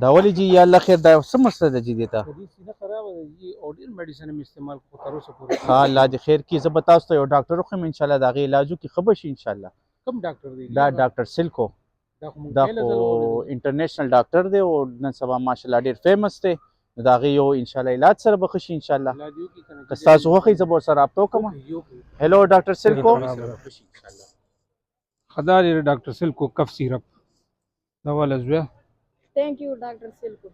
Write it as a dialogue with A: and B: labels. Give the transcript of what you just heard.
A: دا ولې جی یا الله خیر دا څه مسله ده جی دیتا
B: دې سینه خراب دی او ډیر میډیسن هم استعمال کو تر اوسه پورې
A: ها الله دې خیر کی زه به تاسو ته یو ډاکټر وخم ان شاء الله دا غي علاجو کی خبر شي ان شاء الله
B: کوم ډاکټر دی
A: دا ډاکټر سلکو
B: دا خو موږ
A: دا
B: پهله
A: خو
B: ځل واورېدو.
A: انټرنیشنل ډاکټر دی او نن سبا ماشاءالله ډیر فیمس دی دا غي یو ان شاء الله علاج سره بخشي ان شاء الله
B: علاج یو کې کنه
A: که تاسو وخی زه به سره رابطه کوم هلو ډاکټر سلکو
B: خدا دې ډاکټر سلکو کف سیرپ دا والا زویا
C: Thank you, Dr. Silku.